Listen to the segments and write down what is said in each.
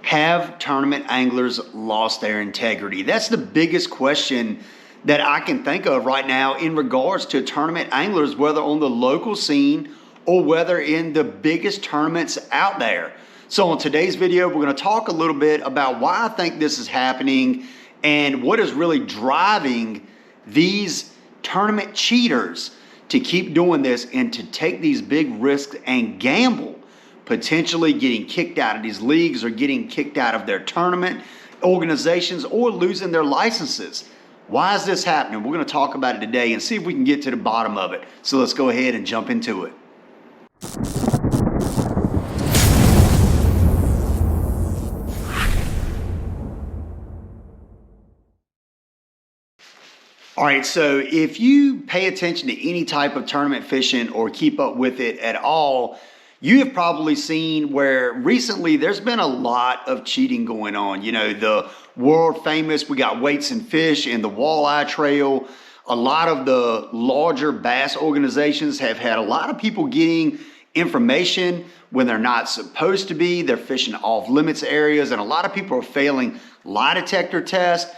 Have tournament anglers lost their integrity? That's the biggest question that I can think of right now in regards to tournament anglers, whether on the local scene or whether in the biggest tournaments out there. So on today's video, we're going to talk a little bit about why I think this is happening and what is really driving these tournament cheaters to keep doing this and to take these big risks and gamble, potentially getting kicked out of these leagues or getting kicked out of their tournament organizations or losing their licenses. Why is this happening? We're going to talk about it today and see if we can get to the bottom of it. So let's go ahead and jump into it. All right, so if you pay attention to any type of tournament fishing or keep up with it at all, you have probably seen where recently there's been a lot of cheating going on. You know, the world famous, we got Weights and Fish and the Walleye Trail. A lot of the larger bass organizations have had a lot of people getting information when they're not supposed to be. They're fishing off limits areas, and a lot of people are failing lie detector tests.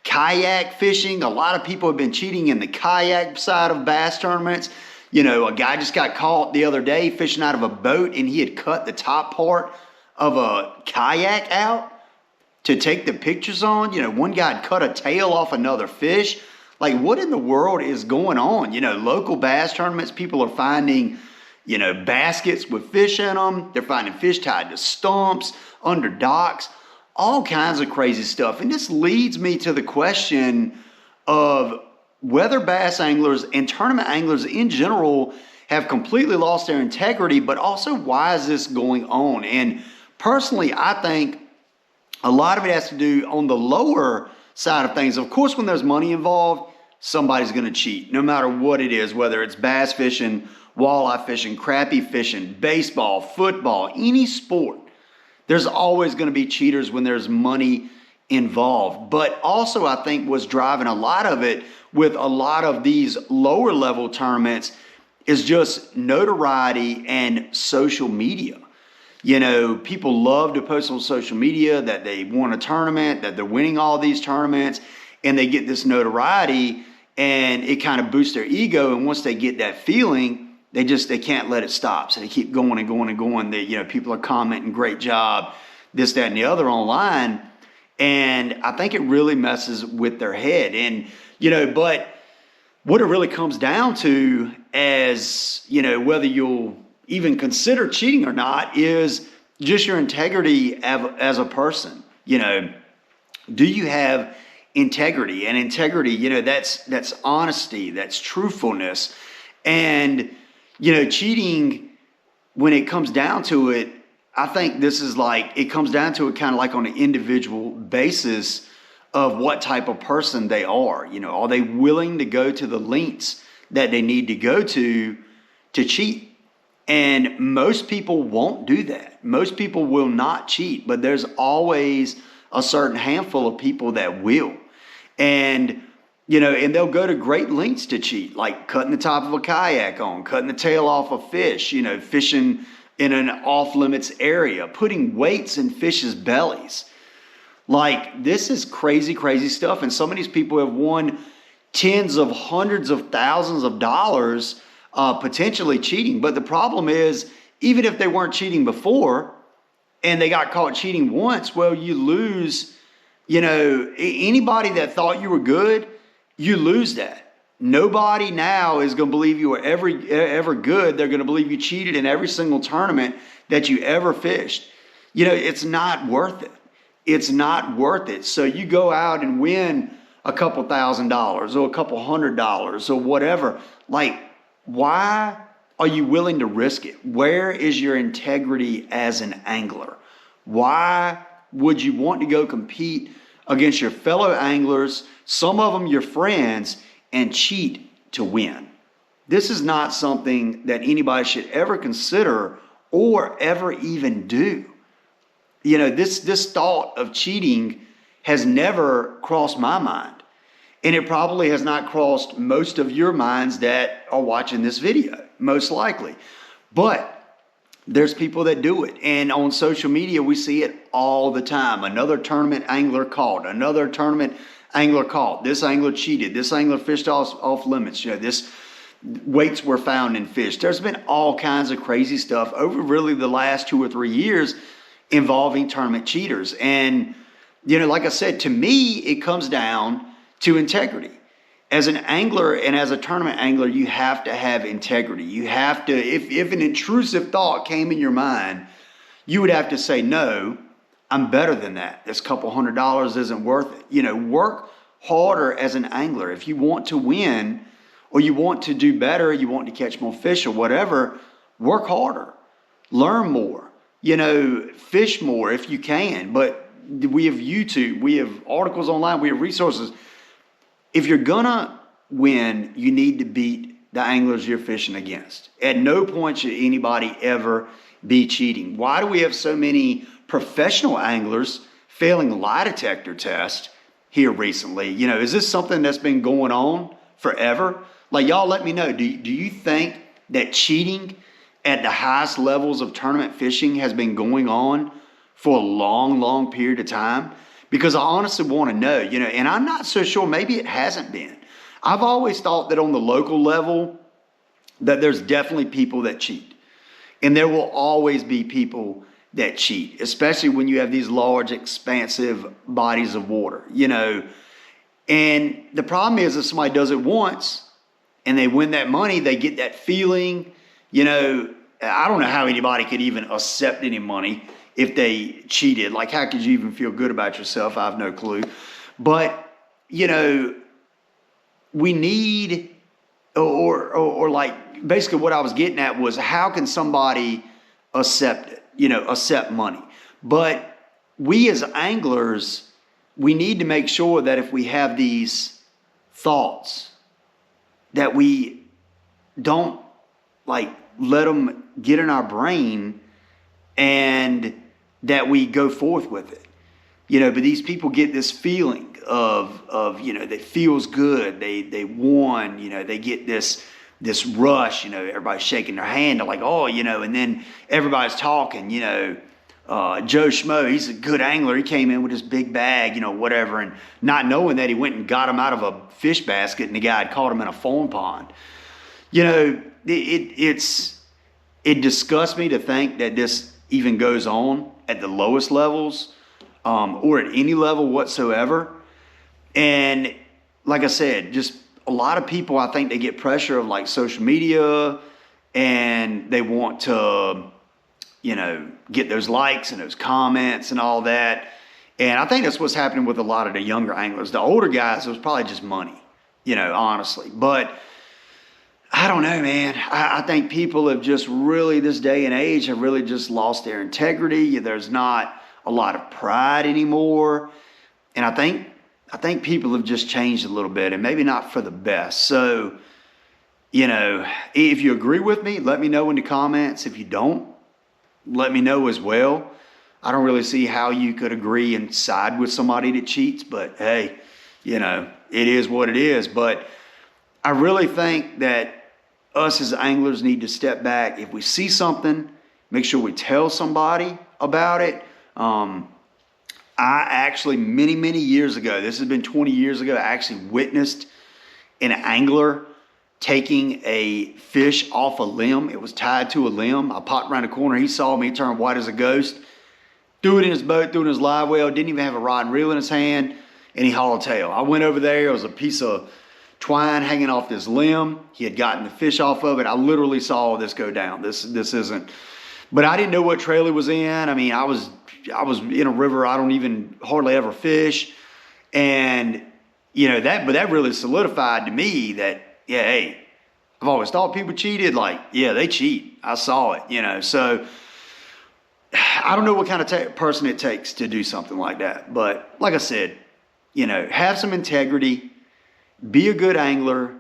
Kayak fishing, a lot of people have been cheating in the kayak side of bass tournaments. You know, a guy just got caught the other day fishing out of a boat, and he had cut the top part of a kayak out to take the pictures on. You know, one guy had cut a tail off another fish. Like, what in the world is going on? You know, local bass tournaments, people are finding, you know, baskets with fish in them. They're finding fish tied to stumps, under docks, all kinds of crazy stuff. And this leads me to the question of whether bass anglers and tournament anglers in general have completely lost their integrity, but also why is this going on? And personally, I think a lot of it has to do on the lower side of things. Of course, when there's money involved, somebody's going to cheat, no matter what it is, whether it's bass fishing, walleye fishing, crappie fishing, baseball, football, any sport. There's always going to be cheaters when there's money involved. But also, I think what's driving a lot of it with a lot of these lower level tournaments is just notoriety and social media. You know, people love to post on social media that they won a tournament, that they're winning all these tournaments, and they get this notoriety and it kind of boosts their ego. And once they get that feeling, they can't let it stop. So they keep going and going and going. You know, people are commenting, great job, this, that, and the other online. And I think it really messes with their head. And, you know, but what it really comes down to as, you know, whether you'll even consider cheating or not is just your integrity as a person. You know, do you have integrity? And integrity, you know, that's honesty, that's truthfulness. And you know, cheating, when it comes down to it, I think this is like, it comes down to it kind of like on an individual basis of what type of person they are. You know, are they willing to go to the lengths that they need to go to cheat? And most people won't do that. Most people will not cheat, but there's always a certain handful of people that will. And you know, and they'll go to great lengths to cheat, like cutting the top of a kayak on, cutting the tail off a fish, you know, fishing in an off-limits area, putting weights in fish's bellies. Like, this is crazy, crazy stuff. And some of these people have won tens of hundreds of thousands of dollars potentially cheating. But the problem is, even if they weren't cheating before and they got caught cheating once, well, you lose, you know, anybody that thought you were good, you lose that. Nobody now is going to believe you were ever good. They're going to believe you cheated in every single tournament that you ever fished. You know, it's not worth it. It's not worth it. So you go out and win a couple $1,000s or a couple $100s or whatever. Like, why are you willing to risk it? Where is your integrity as an angler? Why would you want to go compete against your fellow anglers, some of them your friends, and cheat to win? This is not something that anybody should ever consider or ever even do. You know, this thought of cheating has never crossed my mind. And it probably has not crossed most of your minds that are watching this video, most likely. But there's people that do it. And on social media, we see it all the time. Another tournament angler caught, another tournament angler caught. This angler cheated. This angler fished off limits. This weights were found in fish. There's been all kinds of crazy stuff over really the last 2 or 3 years involving tournament cheaters. And, like I said, to me, it comes down to integrity. As an angler and as a tournament angler, you have to have integrity. You have to, if an intrusive thought came in your mind, you would have to say, no, I'm better than that. This couple $100 isn't worth it. Work harder as an angler. If you want to win or you want to do better, you want to catch more fish or whatever, work harder, learn more, fish more if you can. But we have YouTube, we have articles online, we have resources. If you're gonna win, you need to beat the anglers you're fishing against. At no point should anybody ever be cheating. Why do we have so many professional anglers failing lie detector tests here recently? Is this something that's been going on forever? Like, y'all let me know. Do you think that cheating at the highest levels of tournament fishing has been going on for a long, long period of time? Because I honestly want to know, and I'm not so sure. Maybe it hasn't been. I've always thought that on the local level that there's definitely people that cheat. And there will always be people that cheat, especially when you have these large, expansive bodies of water, And the problem is if somebody does it once and they win that money, they get that feeling, I don't know how anybody could even accept any money if they cheated. Like, how could you even feel good about yourself? I have no clue. But, we need, or like, basically what I was getting at was, how can somebody accept it, accept money? But we as anglers, we need to make sure that if we have these thoughts, that we don't let them get in our brain and that we go forth with it. But these people get this feeling of that feels good. They won, they get this rush, everybody's shaking their hand. They're like, oh, and then everybody's talking, Joe Schmo, he's a good angler. He came in with his big bag, whatever, and not knowing that he went and got him out of a fish basket and the guy had caught him in a fawn pond. It disgusts me to think that this even goes on at the lowest levels, or at any level whatsoever. And like I said, just a lot of people, I think they get pressure of social media and they want to, get those likes and those comments and all that. And I think that's what's happening with a lot of the younger anglers. The older guys, it was probably just money, honestly. But I don't know, man. I think people have just really, this day and age, have really just lost their integrity. There's not a lot of pride anymore. And I think people have just changed a little bit, and maybe not for the best. So, if you agree with me, let me know in the comments. If you don't, let me know as well. I don't really see how you could agree and side with somebody that cheats, but hey, it is what it is. But I really think that us as anglers need to step back. If we see something, make sure we tell somebody about it. I actually, many, many years ago, this has been 20 years ago, I actually witnessed an angler taking a fish off a limb. It was tied to a limb. I popped around the corner. He saw me, turned white as a ghost, threw it in his boat, threw it in his live well, didn't even have a rod and reel in his hand, and he hauled tail. I went over there. It was a piece of twine hanging off this limb. He had gotten the fish off of it. I literally saw this go down. This isn't, but I didn't know what trail he was in. I mean, I was in a river I don't even hardly ever fish. And, that really solidified to me that, yeah, hey, I've always thought people cheated. Yeah, they cheat. I saw it, so I don't know what kind of person it takes to do something like that. But like I said, have some integrity. Be a good angler.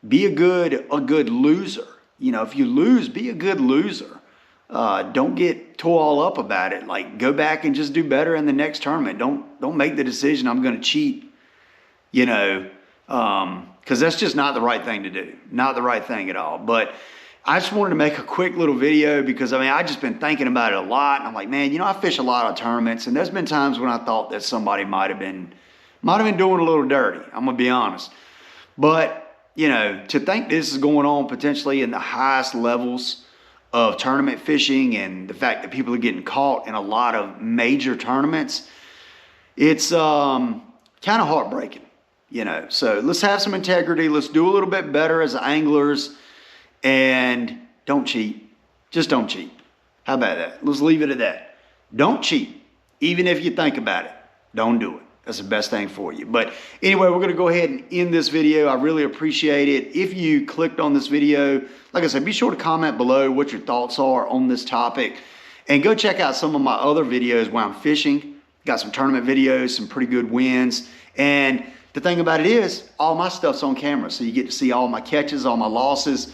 Be a good loser. If you lose, be a good loser. Don't get tore all up about it. Go back and just do better in the next tournament. Don't make the decision I'm going to cheat. Because that's just not the right thing to do. Not the right thing at all. But I just wanted to make a quick little video because, I mean, I just been thinking about it a lot. And I'm like, man, you know, I fish a lot of tournaments, and there's been times when I thought that somebody might have been doing a little dirty. I'm going to be honest. But, you know, to think this is going on potentially in the highest levels of tournament fishing, and the fact that people are getting caught in a lot of major tournaments, it's kind of heartbreaking, you know. So let's have some integrity. Let's do a little bit better as anglers, and don't cheat. Just don't cheat. How about that? Let's leave it at that. Don't cheat. Even if you think about it, don't do it. That's the best thing for you. But anyway, we're going to go ahead and end this video. I really appreciate it. If you clicked on this video, like I said, be sure to comment below what your thoughts are on this topic. And go check out some of my other videos where I'm fishing. Got some tournament videos, some pretty good wins. And the thing about it is, all my stuff's on camera. So you get to see all my catches, all my losses,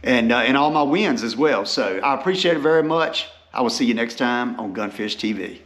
and all my wins as well. So I appreciate it very much. I will see you next time on Gunfish TV.